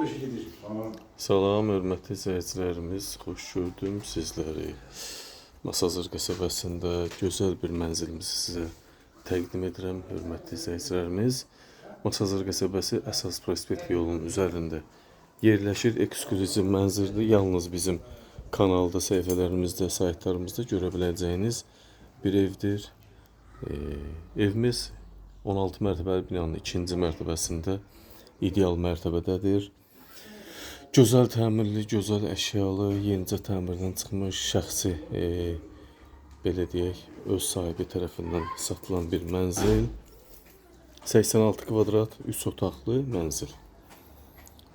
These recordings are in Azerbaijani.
eşidir. Salam, hörmətli izləyicilərimiz, xoş gördüm sizləri. Masazır qəsəbəsində gözəl bir mənzilimizi sizə təqdim edirəm, hörmətli izləyicilərimiz. Masazır qəsəbəsi əsas prospekt yolunun üzərində yerləşir. Eksklüziv mənzildir. Yalnız bizim kanalda, səhifələrimizdə, saytlarımızda görə biləcəyiniz bir evdir. Evimiz 16 mərtəbəli binanın 2-ci mərtəbəsində ideal mərtəbədədir. Gözəl təmirli, gözəl əşyalı, yenicə təmirdən çıxmış şəxsi, belə deyək, öz sahibi tərəfindən satılan bir mənzil. 86 kvadrat, 3 otaqlı mənzil.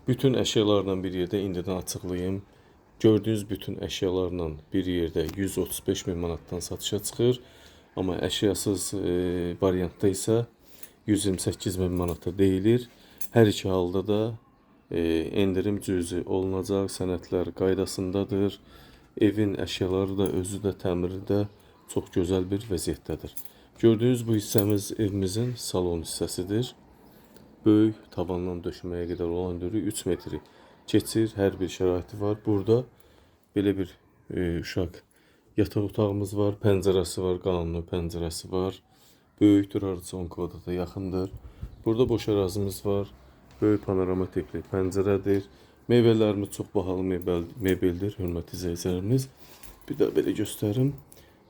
Bütün əşyalarla bir yerdə indidən açıqlayım. Gördüyünüz bütün əşyalarla bir yerdə 135 min manatdan satışa çıxır. Amma əşyasız variantda isə 128 min manata deyilir. Hər iki halda da endirim cüzi olunacaq, sənədlər qaydasındadır. Evin əşyaları da, özü də, təmiri də çox gözəl bir vəziyyətdədir. Gördüyünüz bu hissəmiz evimizin salon hissəsidir. Böyük tavandan döşəməyə qədər olan dörü 3 metri keçir, hər bir şəraiti var. Burada belə bir uşaq yataq otağımız var, pəncərəsi var, qanunlu pəncərəsi var. Böyükdür, arası 10 kvadrata yaxındır. Burada boş ərazimiz var. Böyük panorama tipli pəncərədir. Mebellərimiz çox bahalı mebeldir, hörmətli izləyicilərimiz. Bir də belə göstərim.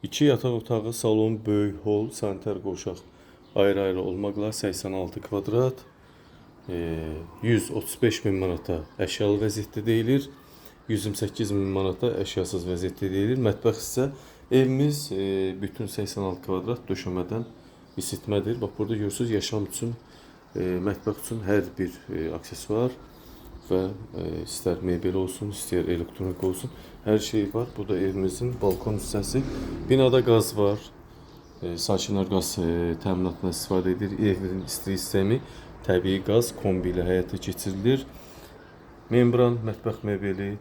2 yataq otağı, salon, böyük hol, sanitar qoşaq ayrı-ayrı olmaqla 86 kvadrat, 135 min manata əşyalı vəziyyətdə deyilir. 128 min manata əşyasız vəziyyətdə deyilir. Mətbəx isə evimiz bütün 86 kvadrat döşəmədən isitmədir. Bax, burada görürsünüz, yaşam üçün, mətbəx üçün hər bir aksesuar və istər mebel olsun, istər elektronik olsun, hər şey var. Bu da evimizin balkon hissəsi. Binada qaz var. Sakinlər qaz təminatından istifadə edir. Evin isti sistemi təbii qaz kombi ilə həyata keçirilir. Membran, mətbəx mebeli,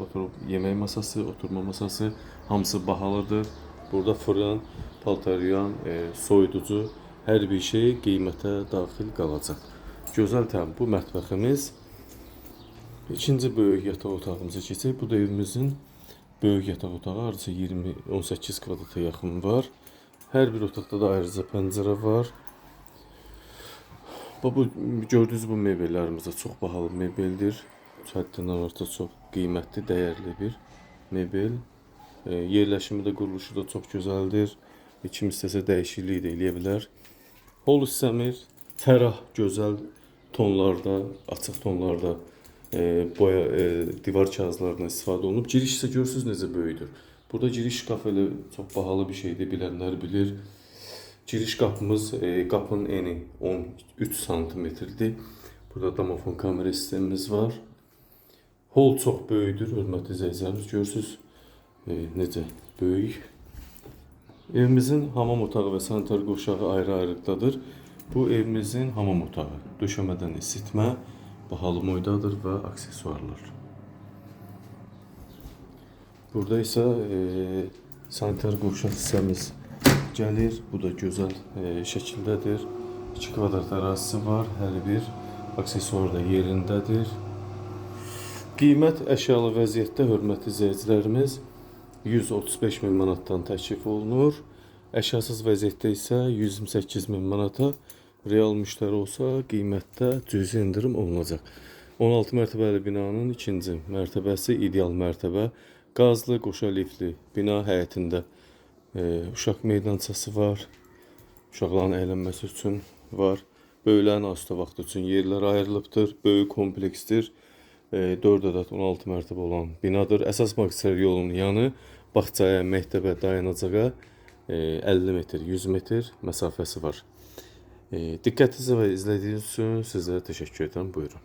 oturub yemək masası, oturma masası hamısı bahalıdır. Burada fırın, paltaryan, soyuducu, hər bir şey qiymətə daxil qalacaq. Gözəl təmin bu mətbəximiz. İkinci böyük yataq otağımıza keçək. Bu da evimizin böyük yataq otağı. Arası 18 kvadrata yaxın var. Hər bir otaqda da ayrıca pəncərə var. Bu gördüyünüz bu mebellərimiz də çox bahalı mebeldir. Həddindən artıq çox qiymətli, dəyərli bir mebel. Yerləşimi də, quruluşu da çox gözəldir. Kim istəsə dəyişiklik də eləyə bilər. Hol hissəmiz fərah, gözəl tonlarda, açıq tonlarda divar kağızlarından istifadə olunub. Giriş isə görürsünüz necə böyükdür. Burada giriş qapı elə çox bahalı bir şeydir, bilənlər bilir. Giriş qapımız, qapının eni 13 santimetrdir. Burada domofon kamera sistemimiz var. Hol çox böyükdür, hörmətli izləyicilərimiz, görürsünüz necə böyük. Evimizin hamam otağı və sanitar qoşağı ayrı-ayrılıqdadır. Bu evimizin hamam otağı. Döşəmədən isitmə, bahalı moydadır və aksesuarlar. Burada isə sanitar qoşaq hissəmiz gəlir. Bu da gözəl şəkildədir. 2 kvadrat ərazisi var. Hər bir aksesuar da yerindədir. Qiymət əşyalı vəziyyətdə, hörmətli izləyicilərimiz, 135 min manatdan təklif olunur. Əşyasız vəziyyətdə isə 128 min manata, real müştəri olsa qiymətdə cüzi endirim olunacaq. 16 mərtəbəli binanın 2-ci mərtəbəsi ideal mərtəbə. Qazlı, qoşa liftli bina həyətində uşaq meydançası var. Uşaqların əylənməsi üçün var. Böyüklərin asudə vaxtı üçün yerlər ayrılıbdır. Böyük kompleksdir. 4 ədəd 16 mərtəbə olan binadır. Əsas magistral yolunun yanı bağçaya, məktəbə, dayanacağa 50 metr, 100 metr məsafəsi var. Diqqətinizə və izlədiyiniz üçün sizə təşəkkür edirəm. Buyurun.